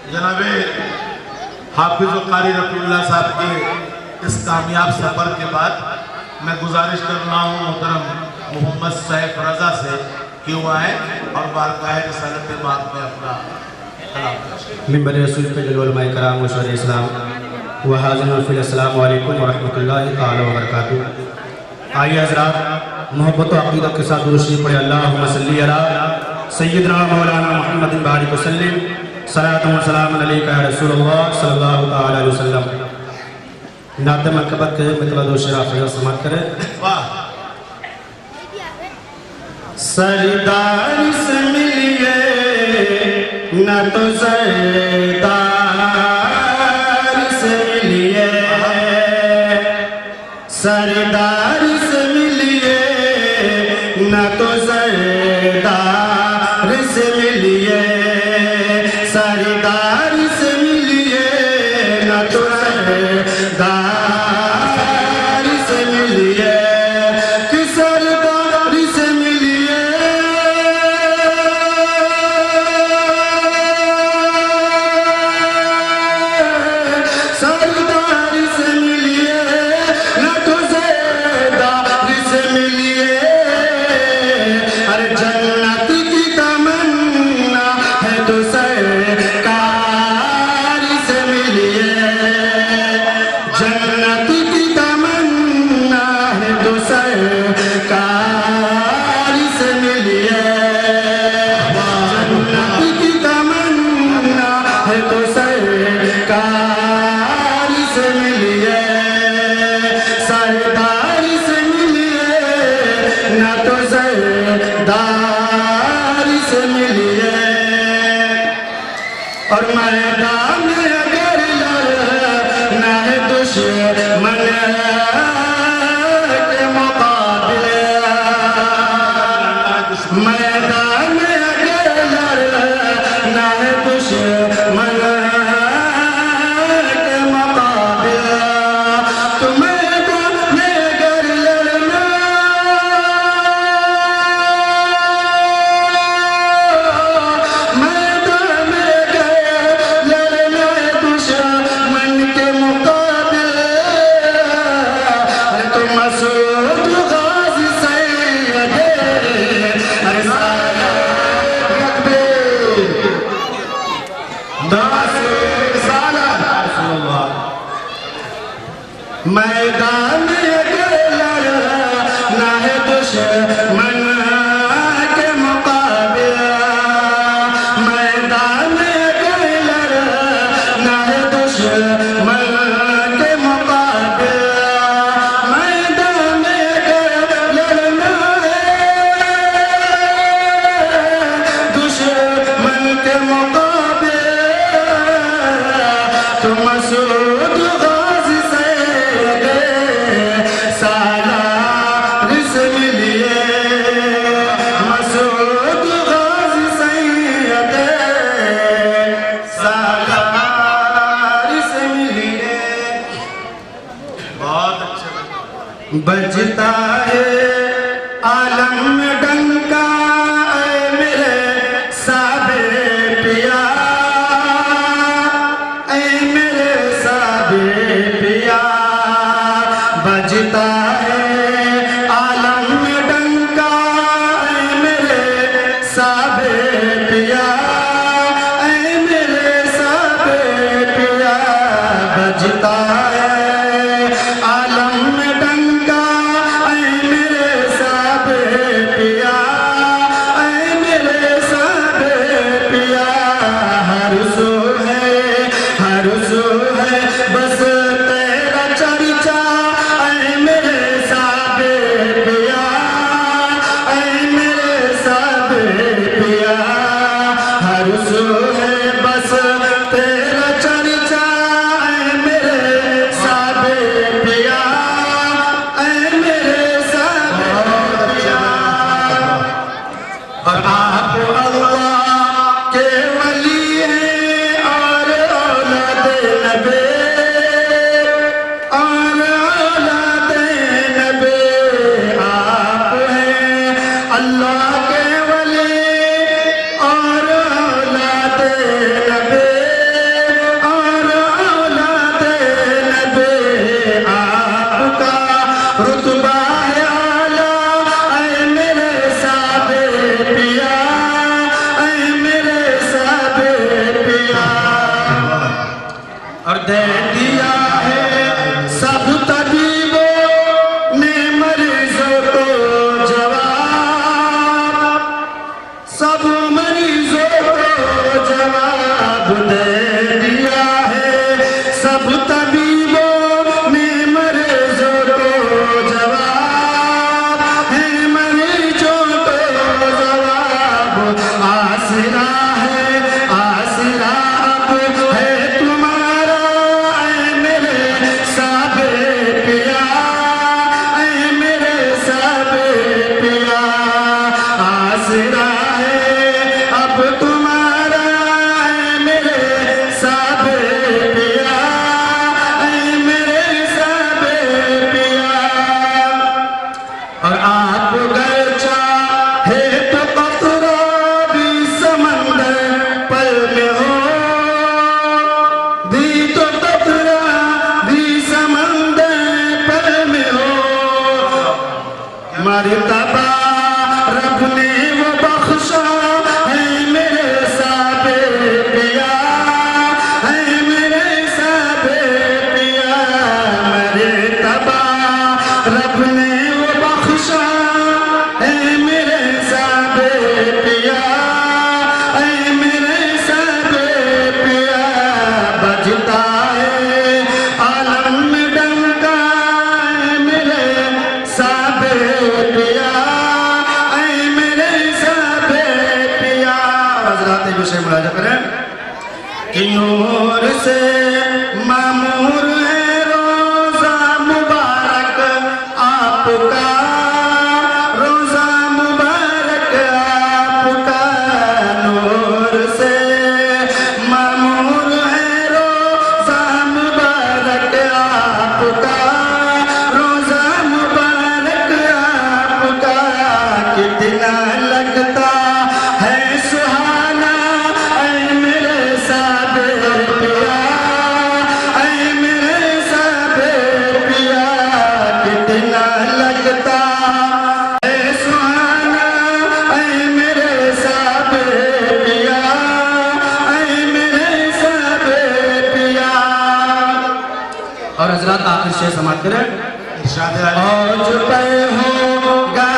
जनाबे हाफिज कारी रफीउल्लाह साहब के इस कामयाब सफ़र के बाद मैं गुजारिश कर रहा हूँ मोहतरम मोहम्मद सैफ रज़ा से कि वो आए और बारगाह रिसालत बाग में अपना कलाम पेश करें। मिंबर रसूल पे उलमाए कराम व शहरे इस्लाम व हाज़िर फिल अस्सलामु अलैकुम व रहमतुल्लाहि तआला व बरकातुहू। आइए हज़रात मोहब्बत व अक़ीदत के साथ दुरूद शरीफ पढ़े। अल्लाहुम्मा सल्ली अला सय्यिदना मौलाना मुहम्मदिन बारिक व सल्लिम सलातु व सलाम अलैका या रसूलल्लाह सल्लल्लाहु तआला अलैहि वसल्लम। नाते मरकबत के मतलब दो शेर आखिर समाप्त करें। वाह सरदार से मिलिए न तो सरदार से मिलिए, सरदार से मिलिए न तो सरदार से मिलिए, सरदार से मिलिए न तो सरदार से मिलिए, कि सरदार से मिलिए, सरदार से मिलिए न तो सरदार से मिलिए। अरे जन्नत की तमन्ना है तो सरकार से मिलिए, जन्नत की तमन्ना है तो सरकार से मिलिए, जन्नत की तमन्ना है तो सरकार से मिलिए, सरदार से मिलिए न तो सरदार से मिलिए। और मैदान में अगर लड़ना है दुश्मन के मुकाबले, मैदान में अगर लड़ना है दुश्मन के मुकाबले, तो मैदान में अगर लड़ना, मैदान में अगर लड़ना है दुश्मन के मुकाबले, तो मसूद गाजी सैयदे अरे मैदान में अगर लड़ना है दुश्मन के मुकाबले, मैदान में अगर लड़ना है दुश्मन के मुकाबले, मैदान में अगर लड़ना है दुश्मन के मुकाबले, तो मसूद गाजी सैयदे सालार से मिलिए, मसूद गाजी सैयदे सालार से मिलिए। बहुत अच्छा। बजता है आलम में डंका ऐ मेरे साबे पिया, ऐ मेरे साबे पिया, बजता है आलम में डंका ऐ मेरे साबे पिया, ऐ मेरे साबे पिया, बजता है आलम में डंका ऐ मेरे साबे पिया। दे दिया है सब तबीबों ने मरीजों को जवाब, सब मरीजों को जवाब दे दिया है सब तबीबों ने मरीजों को जवाब है, मरीजों को जवाब आसरा है, आसरा अब है तुम्हारा ऐ मेरे साबे पिया, ऐ मेरे साबे पिया, आसरा है अब तुम्हारा ऐ मेरे साबे पिया, ऐ मेरे साबे पिया। और आप घर चाहे तो कतरा भी समंदर पल में हो, दी तो कतरा भी समंदर पल में हो, मर्तबा रब ने वो बख्शा है मेरे साबे पिया, है मेरे साबे पिया, मर्तबा रब ने वो बख्शा है मेरे साबे पिया, है मेरे साबे पिया। बजता है आलम में डंका है मेरे साबे पिया, है मेरे साबे पिया। हज़रात एक विषय मुलाज़ा करें कि नूर से मामूर है रोज़ा मुबारक आपका, रोज़ा मुबारक आपका, नूर से मामूर है रोज़ा मुबारक आपका, रोज़ा मुबारक आपका। कितना लगता है सुहाना ऐ मेरे साबे पिया, ऐ मेरे साबे पिया, कितना लगता है सुहाना ऐ मेरे साबे पिया, ऐ मेरे साबे पिया। और हजरत आखिर शेर समाप्त करें। इरशाद आली औज पे होगा